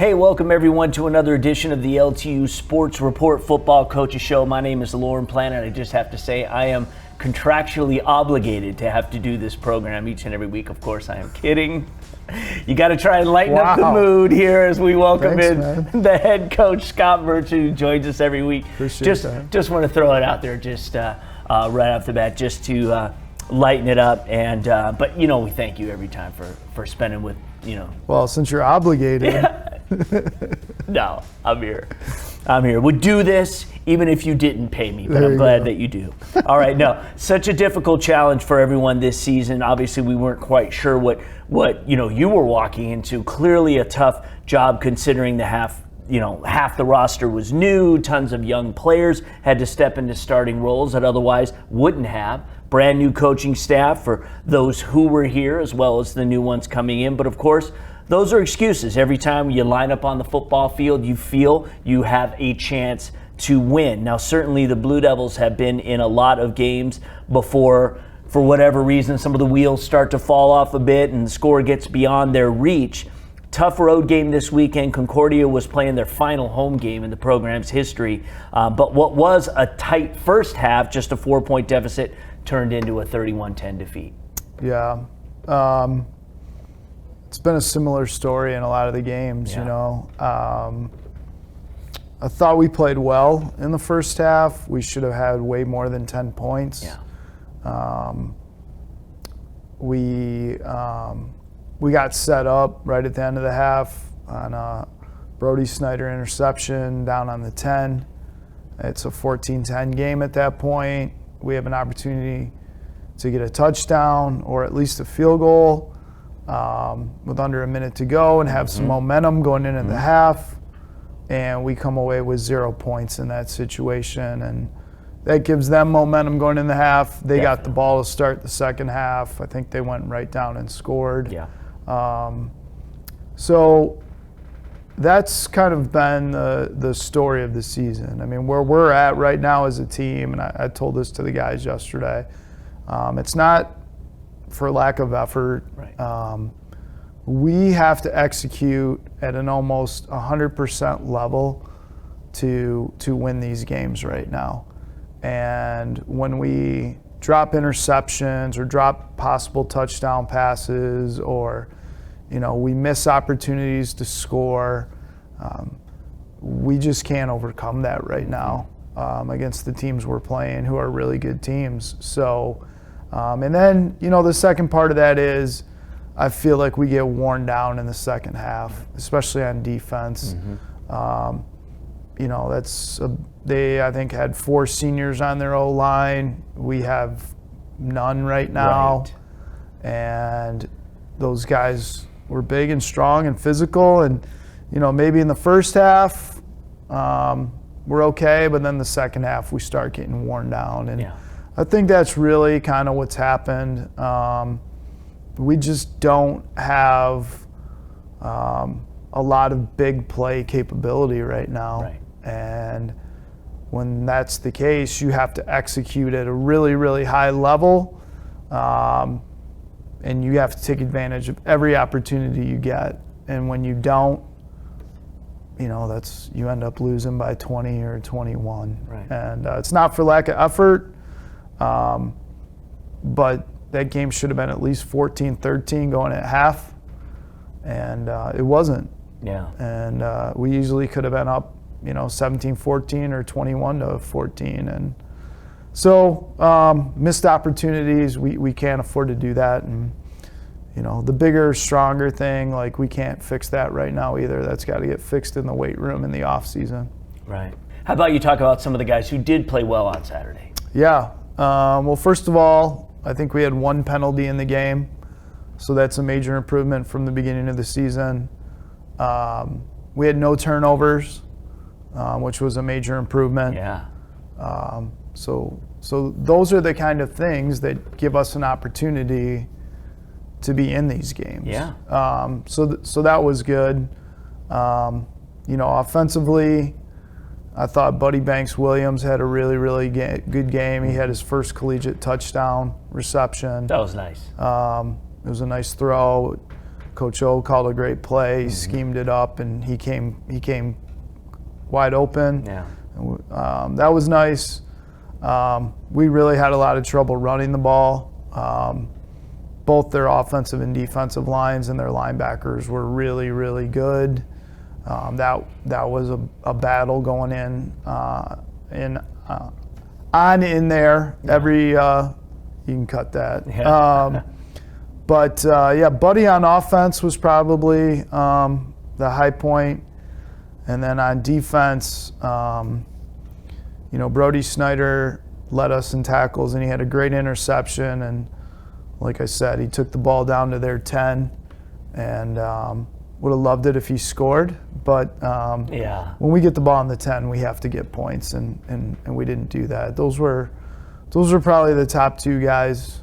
Hey, welcome everyone to another edition of the LTU Sports Report Football Coaches Show. My name is Lauren Plant, and I just have to say I am contractually obligated to have to do this program each and every week. Of course, I am kidding. You got to try and lighten up the mood here as we welcome the head coach, Scott Birch, who joins us every week. Just want to throw it out there just right off the bat just to lighten it up. And but, you know, we thank you every time for spending with, you know. Well, since you're obligated. No, I'm here. Would do this even if you didn't pay me, but I'm glad that you do. All right, no, such a difficult challenge for everyone this season. Obviously, we weren't quite sure what you were walking into. Clearly a tough job considering half the roster was new. Tons of young players had to step into starting roles that otherwise wouldn't have. Brand new coaching staff for those who were here as well as the new ones coming in. But of course, those are excuses. Every time you line up on the football field, you feel you have a chance to win. Now, certainly the Blue Devils have been in a lot of games before, for whatever reason, some of the wheels start to fall off a bit and the score gets beyond their reach. Tough road game this weekend. Concordia was playing their final home game in the program's history. But what was a tight first half, just a 4-point deficit, turned into a 31-10 defeat. Yeah. It's been a similar story in a lot of the games, you know. I thought we played well in the first half. We should have had way more than 10 points. Yeah. We got set up right at the end of the half on a Brody Snyder interception down on the 10. It's a 14-10 game at that point. We have an opportunity to get a touchdown or at least a field goal with under a minute to go and have some momentum going into the half. And we come away with 0 points in that situation. And that gives them momentum going in the half. They got the ball to start the second half. I think they went right down and scored. Yeah. So that's kind of been the story of the season. I mean, where we're at right now as a team, and I told this to the guys yesterday, it's not for lack of effort. Right. We have to execute at an almost 100% level to win these games right now. And when we drop interceptions or drop possible touchdown passes or, you know, we miss opportunities to score, we just can't overcome that right now against the teams we're playing who are really good teams. So, and then, you know, the second part of that is I feel like we get worn down in the second half, especially on defense. You know, they, I think, had 4 seniors on their O-line. We have none right now. Right. And those guys were big and strong and physical. And, you know, maybe in the first half we're okay, but then the second half we start getting worn down. And I think that's really kind of what's happened. We just don't have a lot of big play capability right now. Right. And when that's the case, you have to execute at a really, really high level. And you have to take advantage of every opportunity you get. And when you don't, you know, you end up losing by 20 or 21. Right. And it's not for lack of effort, but that game should have been at least 14-13 going at half, and it wasn't. Yeah. And we easily could have been up, you know, 17-14 or 21-14. And so missed opportunities, we can't afford to do that. And, you know, the bigger, stronger thing, like we can't fix that right now either. That's got to get fixed in the weight room in the off season. Right. How about you talk about some of the guys who did play well on Saturday? Yeah. Well, first of all, I think we had 1 penalty in the game, so that's a major improvement from the beginning of the season. We had no turnovers, which was a major improvement. Yeah. So those are the kind of things that give us an opportunity to be in these games. Yeah. So that was good. You know, offensively, I thought Buddy Banks-Williams had a really, really good game. He had his first collegiate touchdown reception. That was nice. It was a nice throw. Coach O called a great play, schemed it up, and he came wide open. Yeah. That was nice. We really had a lot of trouble running the ball. Both their offensive and defensive lines and their linebackers were really, really good. That was a battle going in there. Every you can cut that. Yeah. But Buddy on offense was probably the high point, and then on defense, Brody Snyder led us in tackles, and he had a great interception. And like I said, he took the ball down to their 10, and would have loved it if he scored. But when we get the ball on the 10, we have to get points, and we didn't do that. Those were probably the top two guys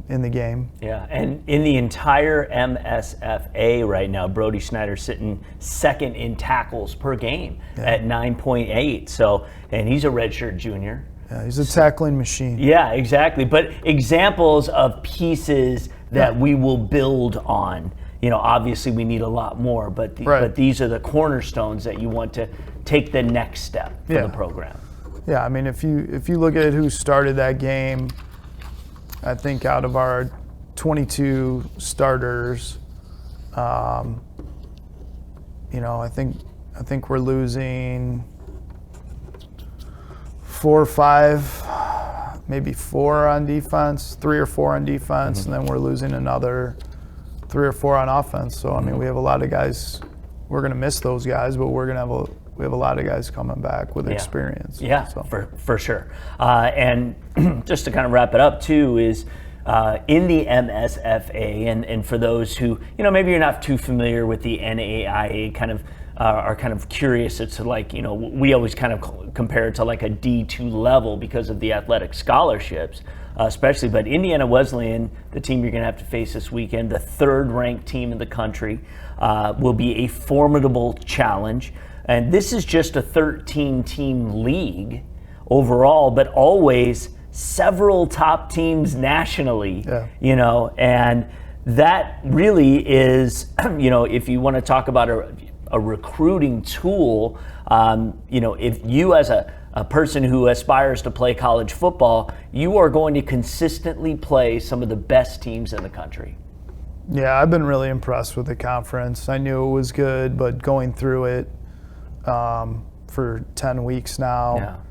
in the game. Yeah, and in the entire MSFA right now, Brody Snyder sitting second in tackles per game at 9.8. So, and he's a redshirt junior. Yeah, he's a tackling machine. Yeah, exactly. But examples of pieces that we will build on. Obviously we need a lot more, but these are the cornerstones that you want to take the next step for the program. Yeah, I mean, if you look at who started that game, I think out of our 22 starters, I think we're losing 4 or 5, maybe 4 on defense, 3 or 4 on defense, and then we're losing another 3 or 4 on offense. So I mean, we have a lot of guys. We're going to miss those guys, but we have a lot of guys coming back with experience. Yeah, so. for sure. And just to kind of wrap it up too is in the MSFA, and for those who maybe you're not too familiar with the NAIA, kind of are kind of curious. It's like we always kind of compare it to like a D2 level because of the athletic scholarships. Especially, but Indiana Wesleyan, the team you're going to have to face this weekend, the 3rd-ranked team in the country, will be a formidable challenge. And this is just a 13-team league overall, but always several top teams nationally. Yeah. And that really is, if you want to talk about a recruiting tool, if you as a person who aspires to play college football, you are going to consistently play some of the best teams in the country. Yeah, I've been really impressed with the conference. I knew it was good, but going through it for 10 weeks now,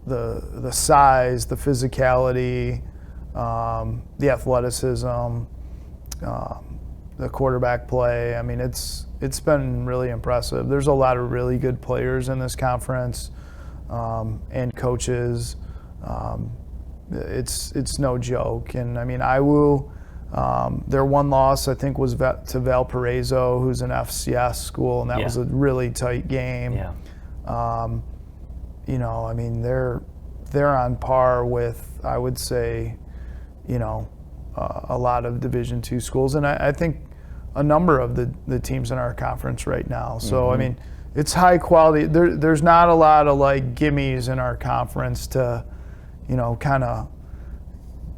the size, the physicality, the athleticism, the quarterback play, I mean, it's been really impressive. There's a lot of really good players in this conference, and coaches. It's no joke. And I mean, IWU, their one loss I think was to Valparaiso, who's an FCS school, and that was a really tight game. Yeah. I mean, they're on par with, I would say, a lot of Division II schools, and I think a number of the teams in our conference right now. So I mean, it's high quality. There's not a lot of like gimmies in our conference to, kind of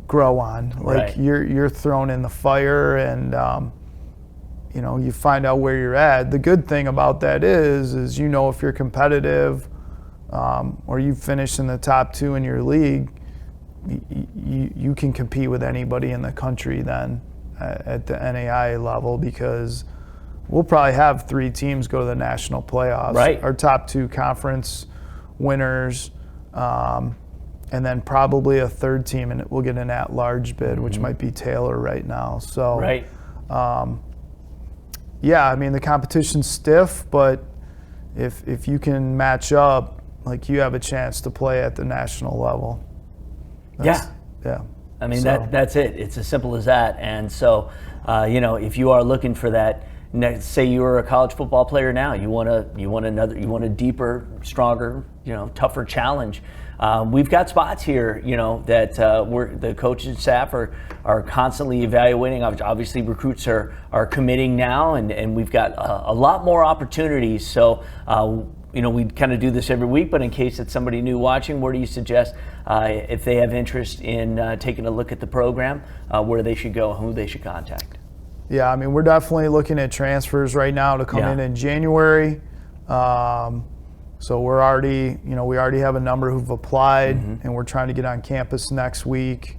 grow on. Like you're thrown in the fire, and you find out where you're at. The good thing about that is if you're competitive, or you finish in the top 2 in your league, you can compete with anybody in the country then at the NAIA level, because we'll probably have 3 teams go to the national playoffs. Right. Our top 2 conference winners, and then probably a 3rd team, and we'll get an at-large bid, which might be Taylor right now. So, I mean, the competition's stiff, but if you can match up, like, you have a chance to play at the national level. Yeah. I mean, that's it. It's as simple as that. And so, if you are looking for that, say you are a college football player now, you want a deeper, stronger, tougher challenge. We've got spots here, that the coaches staff are constantly evaluating. Obviously, recruits are committing now, and we've got a lot more opportunities. So, we kind of do this every week, but in case it's somebody new watching, where do you suggest if they have interest in taking a look at the program, where they should go and who they should contact? I mean, we're definitely looking at transfers right now to come in January. So we're already, we already have a number who've applied, and we're trying to get on campus next week.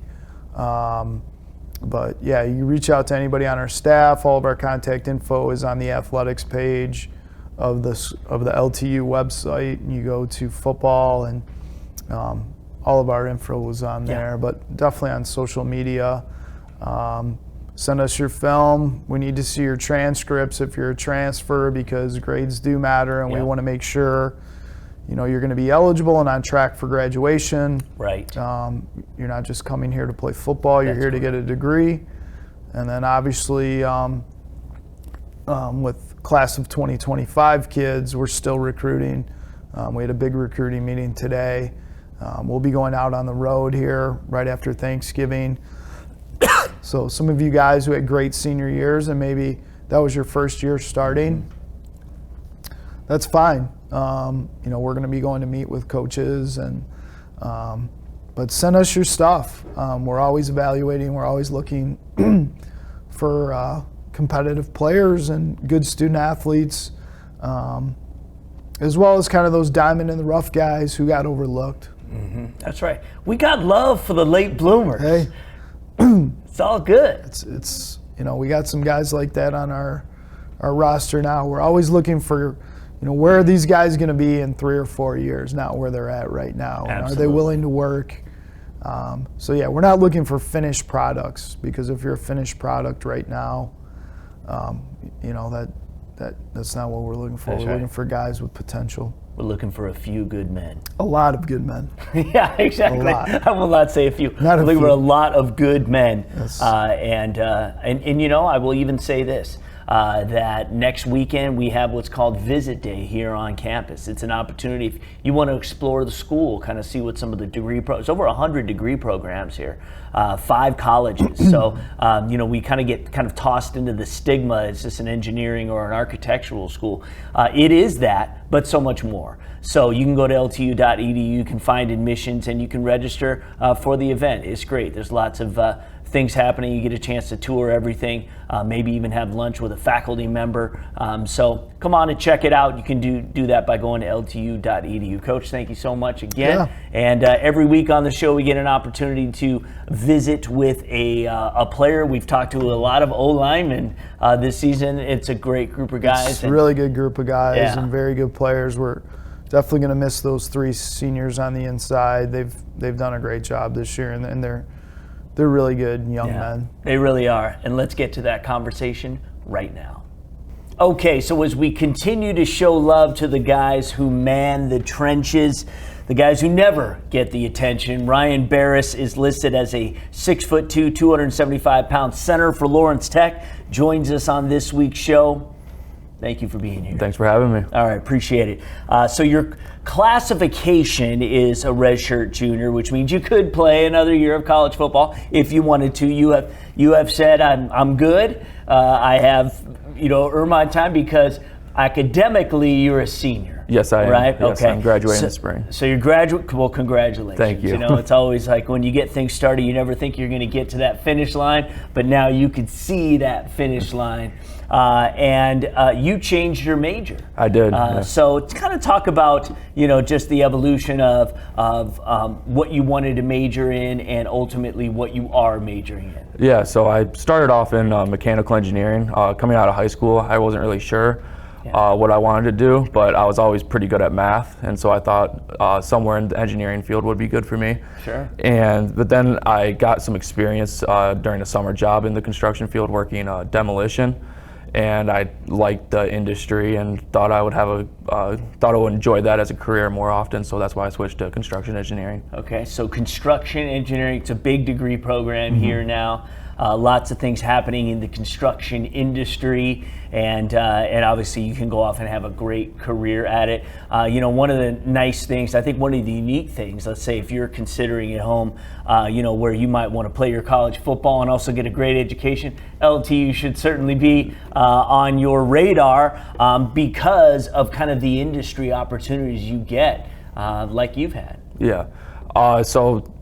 But yeah, you reach out to anybody on our staff. All of our contact info is on the athletics page of the LTU website. And you go to football, and all of our info is on there. But definitely on social media. Send us your film. We need to see your transcripts if you're a transfer, because grades do matter, and we want to make sure you're going to be eligible and on track for graduation. Right. You're not just coming here to play football. You're here to get a degree. And then obviously with class of 2025 kids, we're still recruiting. We had a big recruiting meeting today. We'll be going out on the road here right after Thanksgiving. So some of you guys who had great senior years and maybe that was your first year starting, that's fine. We're going to be going to meet with coaches, and but send us your stuff. We're always evaluating. We're always looking for competitive players and good student athletes, as well as kind of those diamond in the rough guys who got overlooked. That's right. We got love for the late bloomers. Hey, it's all good. It's we got some guys like that on our roster now. We're always looking for where are these guys going to be in 3 or 4 years, not where they're at right now. And are they willing to work? So yeah, we're not looking for finished products, because if you're a finished product right now, that's not what we're looking for. We're looking for guys with potential. We're looking for a few good men. A lot of good men. Yeah, exactly. I will not say a few. We're looking for a lot of good men. Yes. And I will even say this. That next weekend we have what's called Visit Day here on campus. It's an opportunity if you want to explore the school, kind of see what some of the degree programs, over 100 degree programs here, 5 colleges. So, we kind of get tossed into the stigma, it's just an engineering or an architectural school. It is that, but so much more. So you can go to ltu.edu, you can find admissions, and you can register for the event. It's great. There's lots of things happening. You get a chance to tour everything, maybe even have lunch with a faculty member. So come on and check it out. You can do that by going to ltu.edu. Coach, thank you so much again. Yeah. And every week on the show, we get an opportunity to visit with a player. We've talked to a lot of O-linemen this season. It's a great group of guys. It's a really good group of guys and very good players. We're definitely going to miss those 3 seniors on the inside. They've done a great job this year, and they're really good young men. They really are. And let's get to that conversation right now. Okay, so as we continue to show love to the guys who man the trenches, the guys who never get the attention, Ryan Barris is listed as a 6'2", 275-pound center for Lawrence Tech, joins us on this week's show. Thank you for being here. Thanks for having me. All right, appreciate it. So your classification is a redshirt junior, which means you could play another year of college football if you wanted to. You have said I'm good. I have earned my time because academically you're a senior. Yes, I am. Right? Yes, okay. I'm graduating this spring. So you're graduate. Well, congratulations. Thank you. It's always like when you get things started, you never think you're going to get to that finish line, but now you can see that finish line. And you changed your major. I did. So to kind of talk about, just the evolution of what you wanted to major in and ultimately what you are majoring in. Yeah, so I started off in mechanical engineering. Coming out of high school, I wasn't really sure what I wanted to do, but I was always pretty good at math, and so I thought somewhere in the engineering field would be good for me. Sure. But then I got some experience during a summer job in the construction field working demolition. And I liked the industry and thought I would enjoy that as a career more often, so that's why I switched to construction engineering. Okay, so construction engineering, it's a big degree program here now. Lots of things happening in the construction industry, and obviously you can go off and have a great career at it. One of the nice things, I think one of the unique things, let's say if you're considering at home, where you might want to play your college football and also get a great education, LTU should certainly be on your radar because of kind of the industry opportunities you get, like you've had. Yeah. So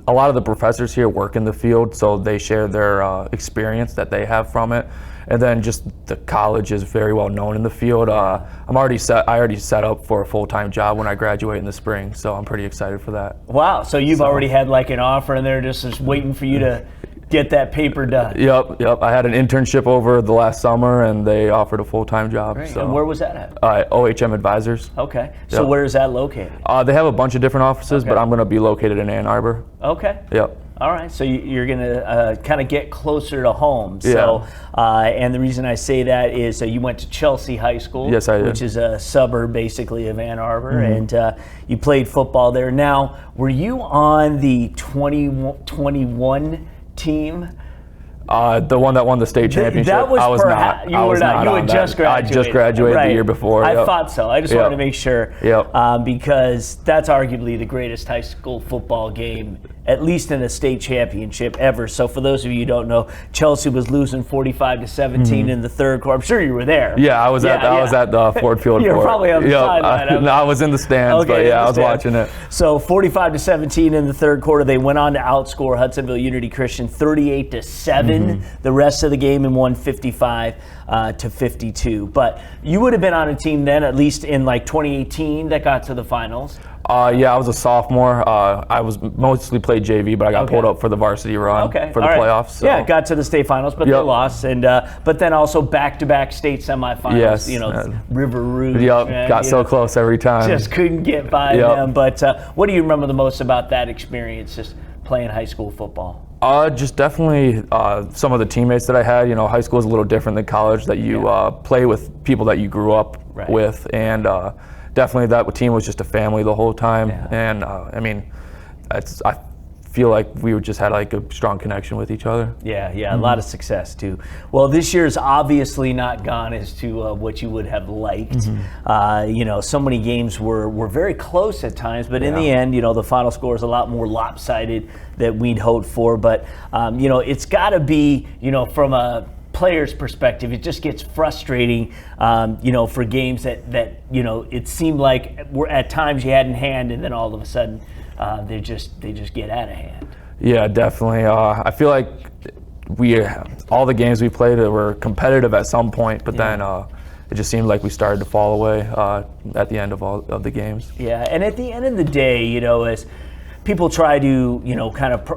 a lot of the professors here work in the field, so they share their experience that they have from it. and then just the college is very well known in the field. I already set up for a full-time job when I graduate in the spring, so I'm pretty excited for that. Wow, so you've already had like an offer and they're just waiting for you to get that paper done. Yep. I had an internship over the last summer, and they offered a full-time job. Great. So. And where was that at? OHM Advisors. Okay. So Yep. where is that located? They have a bunch of different offices, Okay. but I'm going to be located in Ann Arbor. Okay. Yep. All right, so you're going to kind of get closer to home. So, and the reason I say that is you went to Chelsea High School, Yes, I did. which is a suburb basically of Ann Arbor, and you played football there. Now, were you on the 2021 team? The one that won the state championship. That was I was perhaps, not. you I were was not. You on had that. just graduated. I just graduated right. the year before. I Yep. thought so. I just Yep. wanted to make sure, Yep. because that's arguably the greatest high school football game, at least in a state championship ever. So for those of you who don't know, Chelsea was losing 45-17 in the third quarter. I'm sure you were there. Yeah, I was at the Ford Field. You were probably on the sideline. No, I was in the stands, Okay, but in yeah, the I was stands. watching it. So 45-17 in the third quarter. They went on to outscore Hudsonville Unity Christian 38-7 the rest of the game, and won 55-52. But you would have been on a team then, at least in like 2018, that got to the finals. Yeah, I was a sophomore. I was mostly played JV, but I got pulled up for the varsity run for the playoffs. So. Yeah, got to the state finals, but they lost, and but then also back-to-back state semifinals. Yes. River Rouge. Got so close every time. Just couldn't get by them. But what do you remember the most about that experience, just playing high school football? Just definitely some of the teammates that I had. High school is a little different than college, that you play with people that you grew up with, and definitely that team was just a family the whole time. And I feel like we just had like a strong connection with each other. Yeah, a lot of success too. Well, this year's obviously not gone as to what you would have liked. So many games were very close at times, but in the end, the final score is a lot more lopsided than we'd hoped for. But it's got to be, from a player's perspective, it just gets frustrating, for games that it seemed like at times you had in hand, and then all of a sudden they just get out of hand. Yeah, definitely. I feel like all the games we played were competitive at some point, but then it just seemed like we started to fall away at the end of all of the games. Yeah, and at the end of the day, as people try to kind of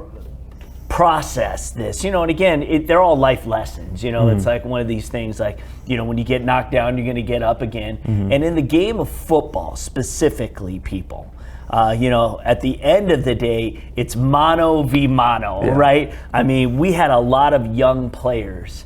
process this, and again, they're all life lessons. It's like one of these things, like when you get knocked down, you're going to get up again. And in the game of football specifically, people, at the end of the day, it's mano v mano, right? I mean, we had a lot of young players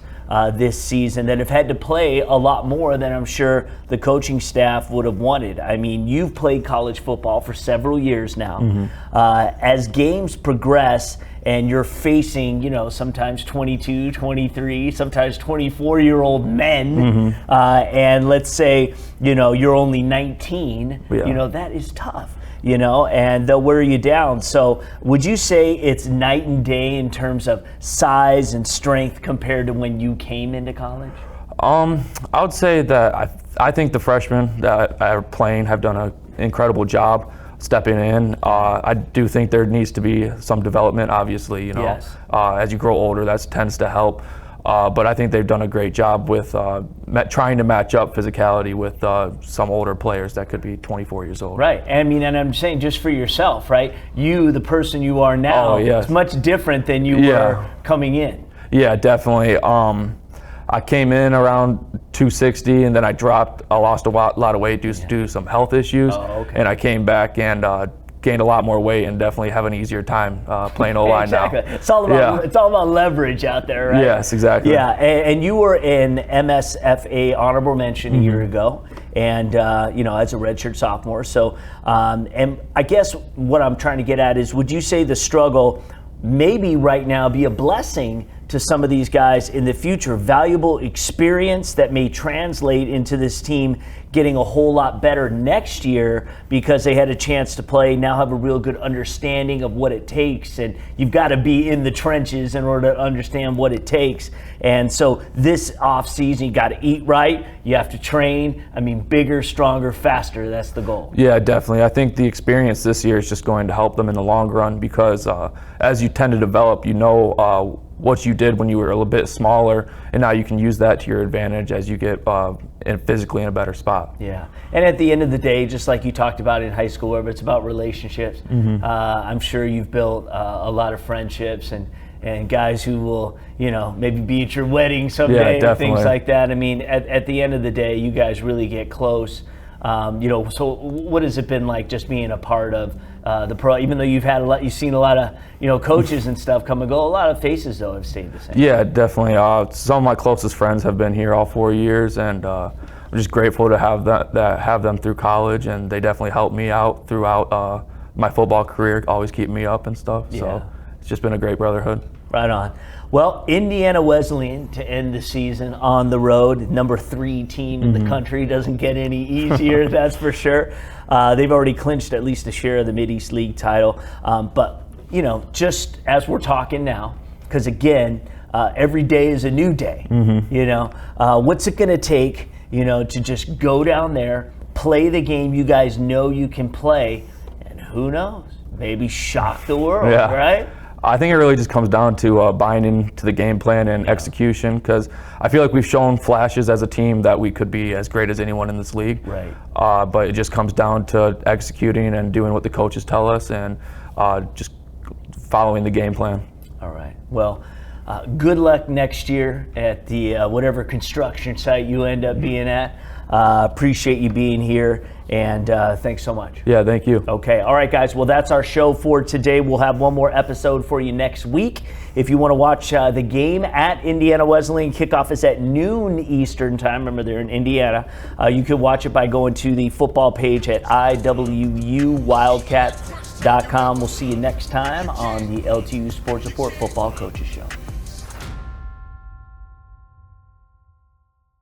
this season that have had to play a lot more than I'm sure the coaching staff would have wanted. I mean, you've played college football for several years now. As games progress and you're facing, sometimes 22, 23, sometimes 24-year-old men, and let's say, you're only 19, that is tough. And they'll wear you down. So would you say it's night and day in terms of size and strength compared to when you came into college? I would say that I think the freshmen that are playing have done an incredible job stepping in. I do think there needs to be some development, obviously, as you grow older, that tends to help. But I think they've done a great job with trying to match up physicality with some older players that could be 24 years old. Right. I mean, and I'm saying just for yourself, right? You, the person you are now, it's much different than you were coming in. Yeah, definitely. I came in around 260, and then I lost a lot of weight due to some health issues. And I came back and gained a lot more weight, and definitely have an easier time playing O-line now. It's all about leverage out there, right? Yes, exactly. Yeah, and you were in MSFA honorable mention a year ago, and as a redshirt sophomore. So, and I guess what I'm trying to get at is, would you say the struggle maybe right now be a blessing to some of these guys in the future, valuable experience that may translate into this team getting a whole lot better next year because they had a chance to play, now have a real good understanding of what it takes, and you've got to be in the trenches in order to understand what it takes. And so this off season, you got to eat right, you have to train, bigger, stronger, faster, that's the goal. Yeah, definitely. I think the experience this year is just going to help them in the long run because as you tend to develop, what you did when you were a little bit smaller, and now you can use that to your advantage as you get physically in a better spot. Yeah, and at the end of the day, just like you talked about in high school, where it's about relationships. I'm sure you've built a lot of friendships and guys who will, maybe be at your wedding someday, and things like that. I mean, at the end of the day, you guys really get close. So what has it been like just being a part of the pro? Even though you've seen a lot of, coaches and stuff come and go. A lot of faces though have stayed the same. Yeah, definitely. Some of my closest friends have been here all 4 years, and I'm just grateful to have have them through college, and they definitely helped me out throughout my football career, always keep me up and stuff. Yeah. So it's just been a great brotherhood. Right on. Well, Indiana Wesleyan to end the season on the road, number 3 team in the country. Doesn't get any easier, that's for sure. They've already clinched at least a share of the Mid-East League title. But, just as we're talking now, because again, every day is a new day. What's it going to take, to just go down there, play the game you guys know you can play, and who knows, maybe shock the world, right? I think it really just comes down to buying into the game plan and execution, because I feel like we've shown flashes as a team that we could be as great as anyone in this league. Right. But it just comes down to executing and doing what the coaches tell us, and just following the game plan. All right. Well, good luck next year at the whatever construction site you end up being at. Appreciate you being here, and thanks so much. Yeah, thank you. Okay. All right, guys. Well, that's our show for today. We'll have one more episode for you next week. If you want to watch the game at Indiana Wesleyan, kickoff is at noon Eastern time. Remember, they're in Indiana. You can watch it by going to the football page at iwuwildcat.com. We'll see you next time on the LTU Sports Report Football Coaches Show.